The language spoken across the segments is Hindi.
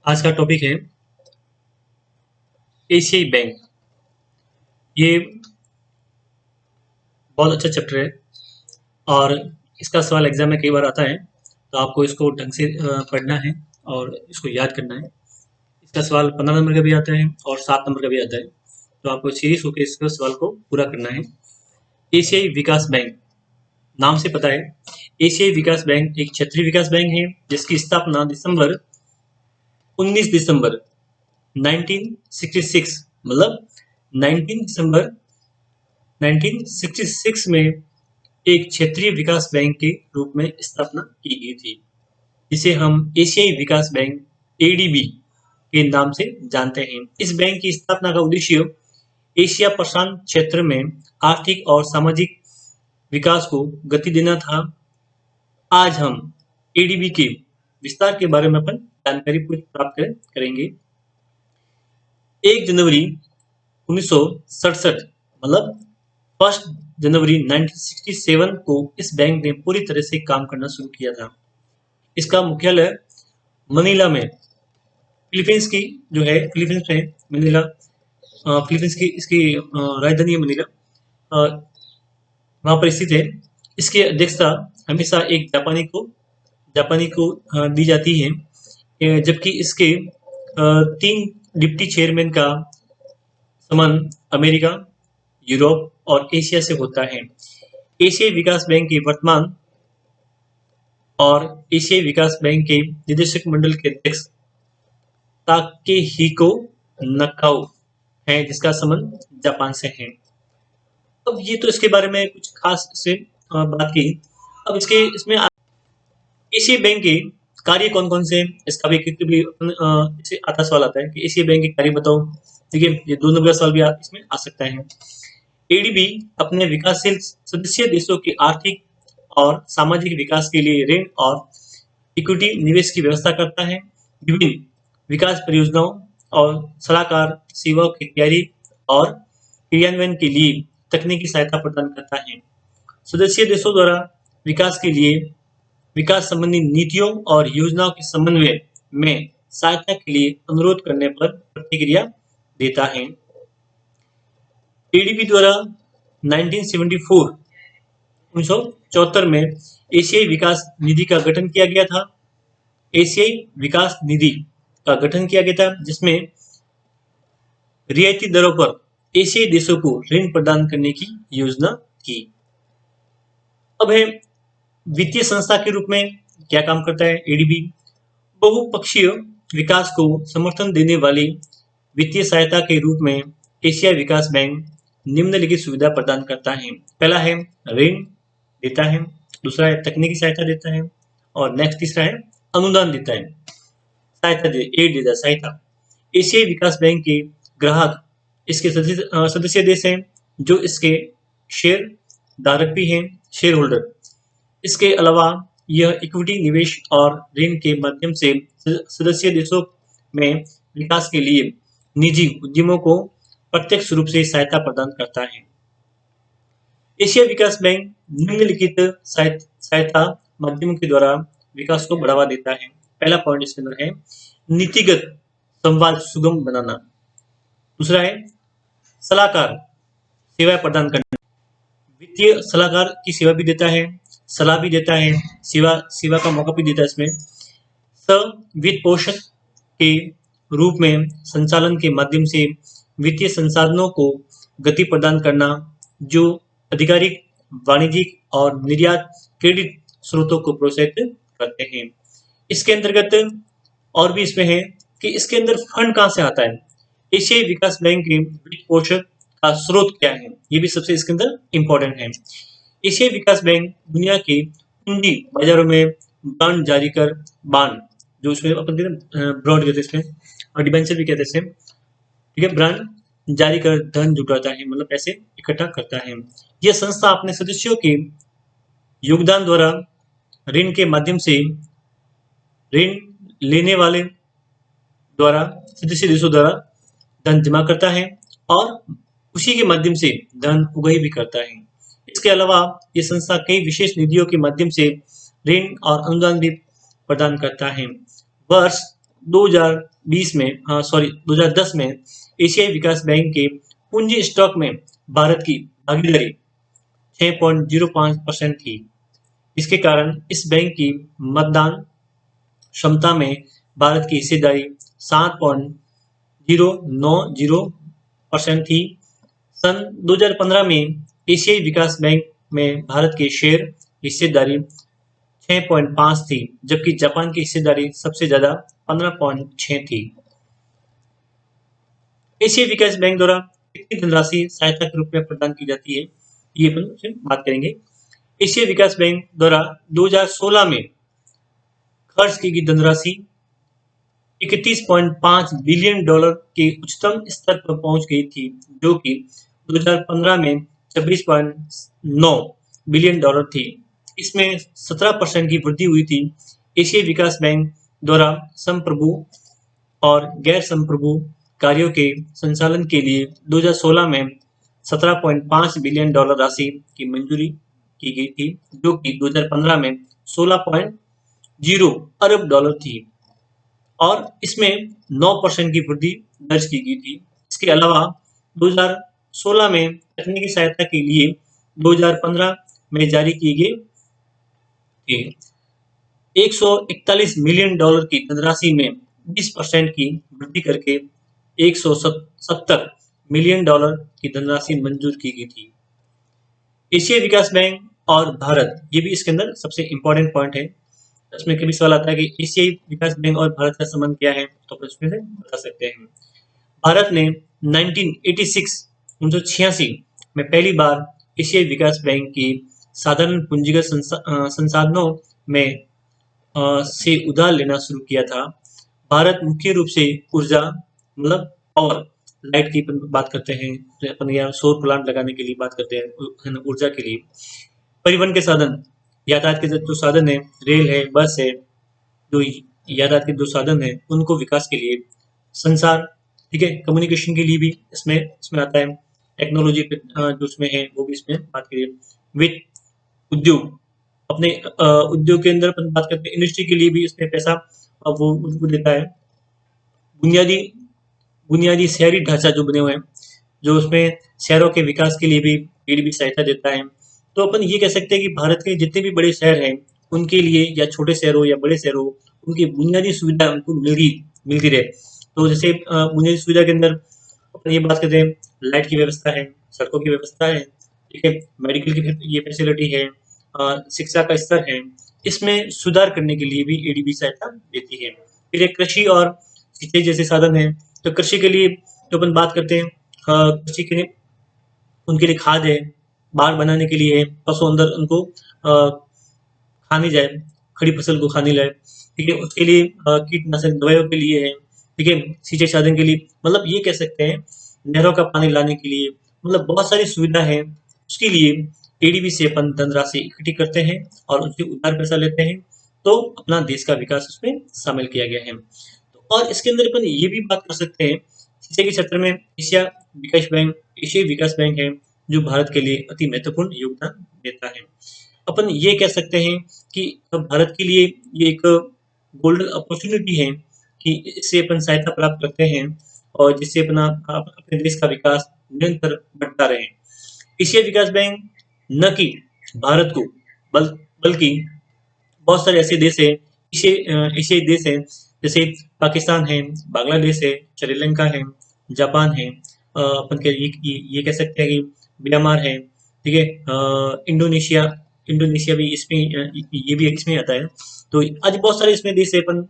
आज का टॉपिक है एशियाई बैंक। ये बहुत अच्छा चैप्टर है और इसका सवाल एग्जाम में कई बार आता है, तो आपको इसको ढंग से पढ़ना है और इसको याद करना है। इसका सवाल 15 नंबर का भी आता है और 7 नंबर का भी आता है, तो आपको सीरियस होकर इसका सवाल को पूरा करना है। एशियाई विकास बैंक, नाम से पता है एशियाई विकास बैंक एक क्षेत्रीय विकास बैंक है जिसकी स्थापना 19 दिसंबर 1966 मतलब 19 दिसंबर 1966 में एक क्षेत्रीय विकास बैंक के रूप में स्थापना की गई थी, जिसे हम एशियाई विकास बैंक एडीबी के नाम से जानते हैं। इस बैंक की स्थापना का उद्देश्य एशिया प्रशांत क्षेत्र में आर्थिक और सामाजिक विकास को गति देना था। आज हम एडीबी के विस्तार के बारे में अपन जानकारी प्राप्त करेंगे। 1 जनवरी 1967 मतलब 1 जनवरी 1967 को इस बैंक ने पूरी तरह से काम करना शुरू किया था। इसका मुख्यालय मनीला में, फिलीपींस की जो है, फिलीपींस में मनीला, फिलीपींस की इसकी राजधानी है मनीला, वहां पर स्थित है। इसकी अध्यक्षता हमेशा एक जापानी को दी जाती है, जबकि इसके 3 डिप्टी चेयरमैन का संबंध अमेरिका, यूरोप और एशिया से होता है। एशियाई विकास बैंक के वर्तमान और एशियाई विकास बैंक के निदेशक मंडल के अध्यक्ष ताकेहिको नकाओ है, जिसका संबंध जापान से है। अब ये तो इसके बारे में कुछ खास से बात की। अब इसमें एशियाई बैंक के कार्य कौन कौन से हैं, इसका भी इसे आता सवाल आता है कि एशियाई बैंक के कार्य बताओ। ठीक है, ये 2 नंबर का सवाल भी इसमें आ सकता है। एडीबी अपने विकासशील सदस्य देशों के आर्थिक और सामाजिक विकास के लिए ऋण और इक्विटी निवेश की व्यवस्था करता है। विभिन्न विकास परियोजनाओं और सलाहकार सेवाओं की तैयारी और क्रियान्वयन के लिए तकनीकी सहायता प्रदान करता है। सदस्य देशों द्वारा विकास के लिए विकास संबंधी नीतियों और योजनाओं के समन्वय में सहायता के लिए अनुरोध करने पर प्रतिक्रिया देता है। एडीबी द्वारा 1974 में एशियाई विकास निधि का गठन किया गया था। एशियाई विकास निधि का गठन किया गया था, जिसमें रियायती दरों पर एशियाई देशों को ऋण प्रदान करने की योजना की। अब है वित्तीय संस्था के रूप में क्या काम करता है एडीबी। बहुपक्षीय विकास को समर्थन देने वाली वित्तीय सहायता के रूप में एशिया विकास बैंक निम्नलिखित सुविधा प्रदान करता है। पहला है ऋण देता है, दूसरा है तकनीकी सहायता देता है और नेक्स्ट तीसरा है अनुदान देता है, एड देता है, सहायता। एशियाई विकास बैंक के ग्राहक इसके सदस्य देश हैं, जो इसके शेयर धारक भी हैं, शेयर होल्डर। इसके अलावा यह इक्विटी निवेश और ऋण के माध्यम से सदस्य देशों में विकास के लिए निजी उद्यमों को प्रत्यक्ष रूप से सहायता प्रदान करता है। एशिया विकास बैंक निम्नलिखित सहायता माध्यमों के द्वारा विकास को बढ़ावा देता है। पहला पॉइंट इसके अंदर है नीतिगत संवाद सुगम बनाना। दूसरा है सलाहकार सेवाएं प्रदान करना, वित्तीय सलाहकार की सेवा भी देता है, सलाह भी देता है, सेवा का मौका भी देता है। इसमें वित्त पोषक के रूप में संचालन के माध्यम से वित्तीय संसाधनों को गति प्रदान करना, जो आधिकारिक, वाणिज्यिक और निर्यात क्रेडिट स्रोतों को प्रोत्साहित करते हैं। इसके अंतर्गत और भी इसमें है कि इसके अंदर फंड कहाँ से आता है। एशियाई विकास बैंक के वित्त पोषक का स्रोत क्या है, ये भी सबसे इसके अंदर इंपॉर्टेंट है। एशियाई विकास बैंक दुनिया के पूंजी बाजारों में बॉन्ड जारी कर, बॉन्ड जो इसमें अपन ब्रॉड कहते हैं, इसमें और डिबेंचर भी कहते हैं इसे, ठीक है, बॉन्ड जारी कर धन जुटाता है, मतलब पैसे इकट्ठा करता है। यह संस्था अपने सदस्यों के योगदान द्वारा ऋण के माध्यम से ऋण लेने वाले द्वारा सदस्य देशों द्वारा धन जमा करता है और उसी के माध्यम से धन उगाही भी करता है। इसके अलावा ये संस्था कई विशेष निधियों के माध्यम से ऋण और अनुदान भी प्रदान करता है। वर्ष 2020 में 2010 में एशियाई विकास बैंक के पूंजी स्टॉक में भारत की भागीदारी 6.05% थी। इसके कारण इस बैंक की मतदान क्षमता में भारत की हिस्सेदारी 7.090% थी। सन 2015 में एशियाई विकास बैंक में भारत के शेयर हिस्सेदारी 6.5 थी, जबकि जापान की हिस्सेदारी सबसे ज्यादा 15.6 थी। एशियाई विकास बैंक द्वारा कितनी धनराशि सहायता के रूप में प्रदान की जाती है, ये अपन बात करेंगे। एशियाई विकास बैंक द्वारा 2016 में खर्च की गई धनराशि 31.5 बिलियन डॉलर के उच्चतम स्तर पर पहुंच गई थी, जो कि 2015 में 26.9 बिलियन डॉलर थी। इसमें 17% की वृद्धि हुई थी। एशियाई विकास बैंक द्वारा संप्रभु और गैर संप्रभु कार्यों के संचालन के लिए 2016 में 17.5 बिलियन डॉलर राशि की मंजूरी की गई थी, जो कि 2015 में 16.0 अरब डॉलर थी और इसमें 9% की वृद्धि दर्ज की गई थी। इसके अलावा 2016 में तकनीकी सहायता के लिए 2015 में जारी किए गए 141 मिलियन डॉलर की धनराशि में 20% की वृद्धि करके 170 मिलियन डॉलर की धनराशि मंजूर की गई थी। एशियाई विकास बैंक और भारत, ये भी इसके अंदर सबसे इंपॉर्टेंट पॉइंट है। इसमें कभी सवाल आता है कि एशियाई विकास बैंक और भारत का संबंध क्या है, तो अपन इसमें से बता सकते हैं। भारत ने 1986 में पहली बार एशियाई विकास बैंक की साधारण पूंजीगत संसाधनों में से उधार लेना शुरू किया था। भारत मुख्य रूप से ऊर्जा मतलब पावर लाइट की बात करते हैं, तो अपन यहाँ सौर प्लांट लगाने के लिए बात करते हैं, ऊर्जा के लिए। परिवहन के साधन, यातायात के जो साधन है, रेल है, बस है, जो यातायात के जो साधन है उनको विकास के लिए। संसार, ठीक है, कम्युनिकेशन के लिए भी इसमें आता है। टेक्नोलॉजी जो इसमें है वो भी इसमें बात करिए। वित्त, उद्योग, अपने उद्योग के अंदर अपन बात करते हैं, इंडस्ट्री के लिए भी इसमें पैसा वो उनको देता है। बुनियादी बुनियादी शहरी ढांचा जो बने हुए हैं, जो उसमें शहरों के विकास के लिए भी एडीबी सहायता देता है। तो अपन ये कह सकते हैं कि भारत के जितने भी बड़े शहर हैं उनके लिए, या छोटे शहर हो या बड़े शहर हो, उनकी बुनियादी सुविधा उनको मिलती रहे। तो जैसे बुनियादी सुविधा के अंदर अपन ये बात करते हैं, लाइट की व्यवस्था है, सड़कों की व्यवस्था है, ठीक है, मेडिकल की ये फैसिलिटी है, शिक्षा का स्तर है, इसमें सुधार करने के लिए भी एडीबी सहायता देती है। फिर एक कृषि और सिंचाई जैसे साधन है, तो कृषि के लिए जो अपन बात करते हैं, कृषि के लिए उनके लिए खाद है, बाड़ बनाने के लिए है, पशु अंदर उनको खाने जाए, खड़ी फसल को खाने लाए, ठीक है, उसके लिए कीटनाशक दवाइयों के लिए है, ठीक है, सिंचाई साधन के लिए, मतलब ये कह सकते हैं नहरों का पानी लाने के लिए, मतलब बहुत सारी सुविधा है। उसके लिए एडीबी से अपन धनराशि इकट्ठी करते हैं और उससे उधार पैसा लेते हैं, तो अपना देश का विकास उसमें शामिल किया गया है। तो और इसके अंदर अपन ये भी बात कर सकते हैं, सिंचाई के क्षेत्र में एशियाई विकास बैंक है, जो भारत के लिए अति महत्वपूर्ण योगदान देता है। अपन ये कह सकते हैं कि भारत के लिए ये एक गोल्डन अपॉर्चुनिटी है कि इससे अपन सहायता प्राप्त करते हैं और जिससे अपने देश का विकास निरंतर बढ़ता रहे। एशियाई विकास बैंक न कि भारत को बल्कि बहुत सारे ऐसे देश है, एशियाई देश है, जैसे पाकिस्तान है, बांग्लादेश है, श्रीलंका है, जापान है, अपन के ये कह सकते हैं कि म्यांमार है, ठीक है, इंडोनेशिया इंडोनेशिया भी इसमें ये भी इसमें आता है। तो आज बहुत सारे इसमें देश है, अपन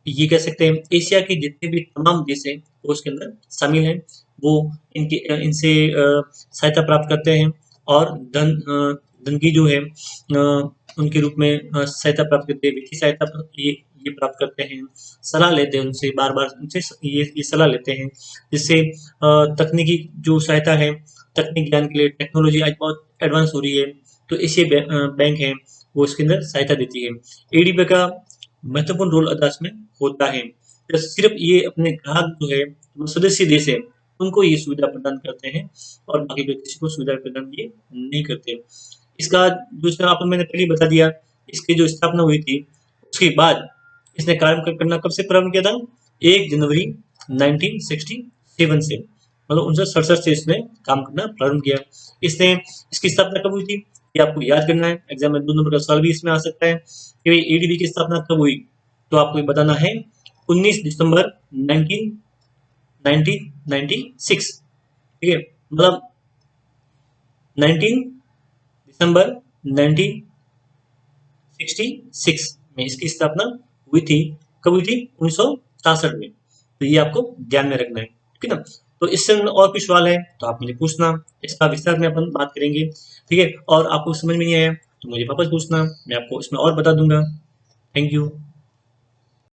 ये कह सकते हैं एशिया के जितने भी तमाम देश हैं वो उसके अंदर शामिल हैं। वो इनसे सहायता प्राप्त करते हैं और धन की जो है उनके रूप में सहायता प्राप्त करते हैं, वित्तीय सहायता ये प्राप्त करते हैं, सलाह लेते हैं उनसे, बार बार उनसे ये सलाह लेते हैं, जिससे तकनीकी जो सहायता है, तकनीक ज्ञान के लिए टेक्नोलॉजी आज बहुत एडवांस हो रही है, तो एशियाई बैंक है वो इसके अंदर सहायता देती है। एडीबी का महत्वपूर्ण रोल अदा इसमें होता है। तो सिर्फ ये अपने ग्राहक जो है वो सदस्य देश है उनको ये सुविधा प्रदान करते हैं और बाकी कोई किसी को सुविधा प्रदान ये नहीं करते। इसका दूसरा आपको मैंने पहले ही बता दिया, इसकी जो स्थापना हुई थी उसके बाद इसने कार्य करना कब से प्रारंभ किया था? 1 जनवरी 1967 से, मतलब 1967 से इसने काम करना प्रारंभ किया। इसने इसकी स्थापना कब हुई थी, ये आपको याद करना है। एग्जाम में 2 नंबर का सवाल भी इसमें आ सकता है कि भाई एडीबी की स्थापना कब हुई, तो आपको ये बताना है 19 दिसंबर 1996। ठीक है, मतलब 19 दिसंबर 1966 में इसकी स्थापना हुई थी। कब हुई थी? 1966 में। तो ये आपको ध्यान में रखना है, ठीक है ना। तो इससे और कुछ सवाल है तो आप मुझे पूछना, इसका विस्तार में अपन बात करेंगे, ठीक है। और आपको समझ में नहीं आया तो मुझे वापस पूछना, मैं आपको इसमें और बता दूंगा। Thank you.